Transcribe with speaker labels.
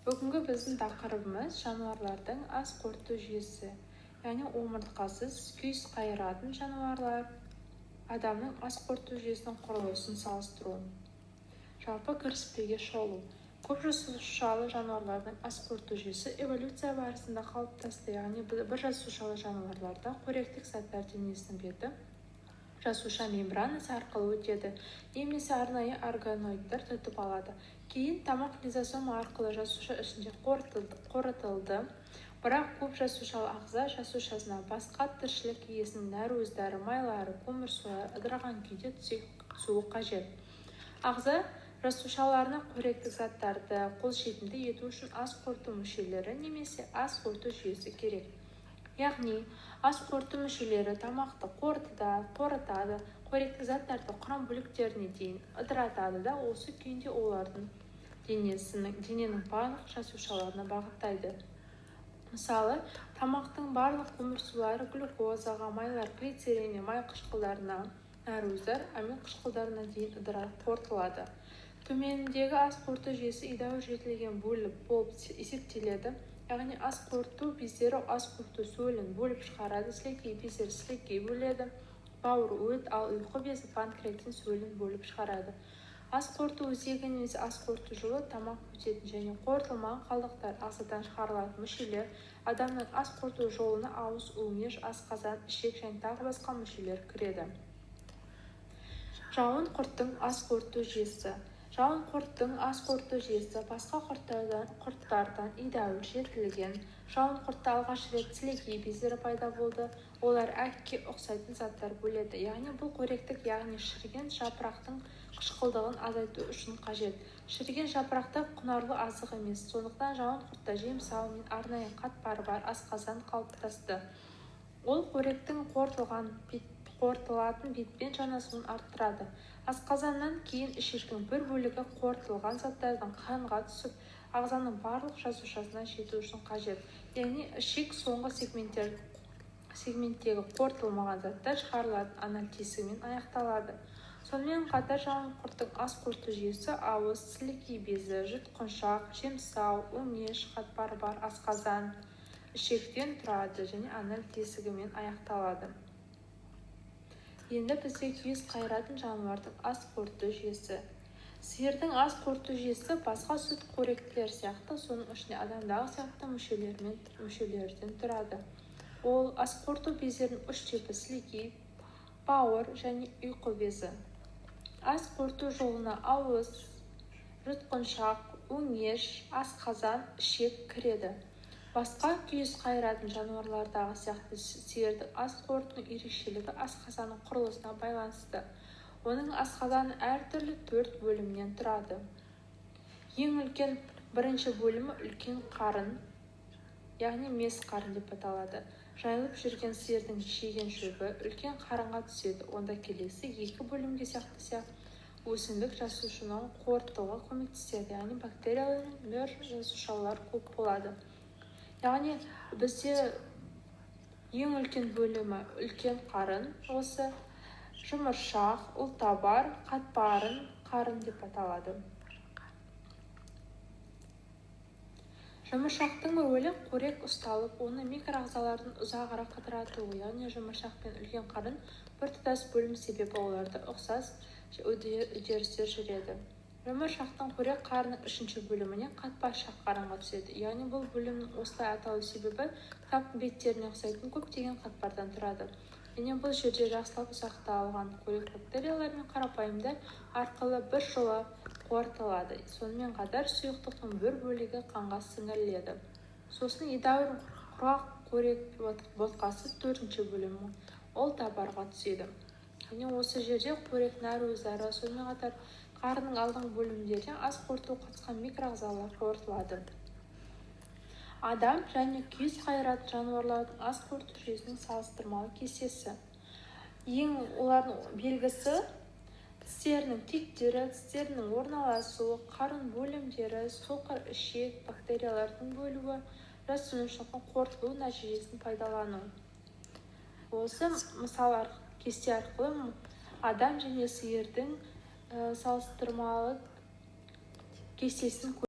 Speaker 1: Бүгінгі біздің тақырыбымыз жануарлардың ас қорыту жүйесі, яғни омыртқасыз күйіс қайыратын жануарлар адамның ас қорыту жүйесінің құрылысын салыстыру. Жалпы кіріспеге шолу. Көп жасушалы жануарлардың ас қорыту жүйесі эволюция барысында қалыптасты, яғни бір жасушалы жануарларда қоректік заттар денесінің беті жасуша мембранасы арқылы өтеді, немесе арнайы органоидтар тұтып алады. Кейін тамақ лизосома арқылы жасуша ішінде қорытылды, бірақ көп жасушалы ағза жасушасына басқа тіршілік иесінің нәруыздары, майлары, көмірсулары ыдыраған күйде түсуі қажет. Ағза жасушаларына қоректік заттарды қолжетімді ету үшін ас қорыту мүшелері немесе ас қорыту жүйесі керек. Яғни, ас қорыту мүшелері тамақты қорытады, қоректік заттарды құрам бөліктеріне дейін ыдыратады да осы күйінде олардың дененің барлық жасушаларына бағыттайды. Мысалы, тамақтың барлық көмірсулары глюкозаға, майлар, глицерин, май қышқылдарына, нәруыздар, амин қышқылдарына дейін қорытылады. Төменіндегі ас қорыту жүйесі едәуір жетілген болып есептеледі. Яғни ас қорыту бездері ас қорыту сөлін бөліп шығарады, сілекей бездері сілекей бөледі, бауыр өт, ал ұйқы безі панкреатин сөлін бөліп шығарады. Ас қорыту өзегі немесе ас қорыту жолы тамақ өтетін және қорытылмаған қалдықтар ағзадан шығарылатын мүшелер. Адамның ас қорыту жолына ауыз, өңеш, асқазан, ішек және тағы басқа мүшелер кіреді. Жауын құрттың ас қорыту жүйесі. Жауын құрттың ас қорыту жүйесі басқа құрттардан едәуір жетілген. Жауын құртта алғаш рет сілекей бездері пайда болды. Олар әкке ұқсайтын заттар бөледі. Яғни бұл қоректік, яғни шіріген жапырақтың қышқылдығын азайту үшін қажет. Шіріген жапырақта құнарлы азық емес. Сондықтан жауын құртта жемсау мен арнайы қатпары бар асқазан қалыптасты. Ол қоректің қорытылатын бетпен жанасуын арттырады. Асқазаннан кейін ішектің бір бөлігі қорытылған заттардың қанға түсіп, ағзаның барлық жасушасына жету үшін қажет. Яғни ішек соңғы сегменттегі қорытылмаған заттар шығарылатын анал тесігімен аяқталады. Сонымен қатар жауын құрттың ас қорыту жүйесі ауыз, сілекей безі, жұтқыншақ, жемсау, өңеш, қатпары бар асқазан, ішектен тұрады және анал тесігімен аяқталады. Енді бізде күйіс қайыратын жануардың ас қорыту жүйесі. Сиырдың ас қорыту жүйесі басқа сүт қоректілер сияқты, соның ішінде адамдағы сияқты мүшелерден тұрады. Ол ас қорыту бездерінің үш типі: сілекей, бауыр және ұйқы безі. Ас қорыту жолына ауыз, жұтқыншақ, өңеш, асқазан, ішек кіреді. Басқа күйіс қайыратын жануарлардағы сияқты сиырдың ас қорытуының ерекшелігі асқазанның құрылысына байланысты. Оның асқазаны әртүрлі 4 бөлімнен тұрады. Ең үлкен бірінші бөлімі үлкен қарын, яғни мес қарын деп аталады. Жайылып жүрген сиырдың жеген шөбі үлкен қарынға түседі. Онда келесі 2 бөлімге сияқты өсімдік жасушаның қорытуға көмектеседі, яғни бактериялар, жасушалар көп болады. Яғни бізде ең үлкен бөлімі үлкен қарын, осы жұмыршақ, ұлтабар, қатпарын қарын деп аталады. Жұмыршақтың рөлі қорек ұсталып, оны микроағзалардың ұзағырақ ыдыратуы, яғни жұмыршақ пен үлкен қарын біртұтас бөлім себебі оларда ұқсас үдерістер жүреді. Жұмыршақтың қорек қарының үшінші бөліміне қатпаршақ қарынға түседі. Яғни бұл бөлімнің осылай аталу себебі кітаптың беттеріне ұқсайтын көптеген қатпардан тұрады. Және бұл жерде жақсылап ұсақталған қорек бактериялар мен қарапайымдар арқылы бір жола қорытылады. Сонымен қатар сұйықтықтың бір бөлігі қанға сіңіріледі. Сосын едәуір құрғақ қорек ботқасы 4-ші бөлімі, ол табарға түседі. Және осы жерде қорек нәруыздары, сонымен қатар қарының алдыңғы бөлімдеріне ас қорытуға қатысқан микроағзалар қорытылады. Адам және күйіс қайыратын жануарлардың ас қорыту жүйесінің салыстырмалы кестесі. Ең олардың белгісі тістерінің типтері, тістерінің орналасуы, қарын бөлімдері, соқыр, ішек, бактериялардың бөлуі, жасушаның қорытылу нәтижесін пайдалану. Осы мысал кесте арқылы адам және сиырдың салыстырмалы кестесін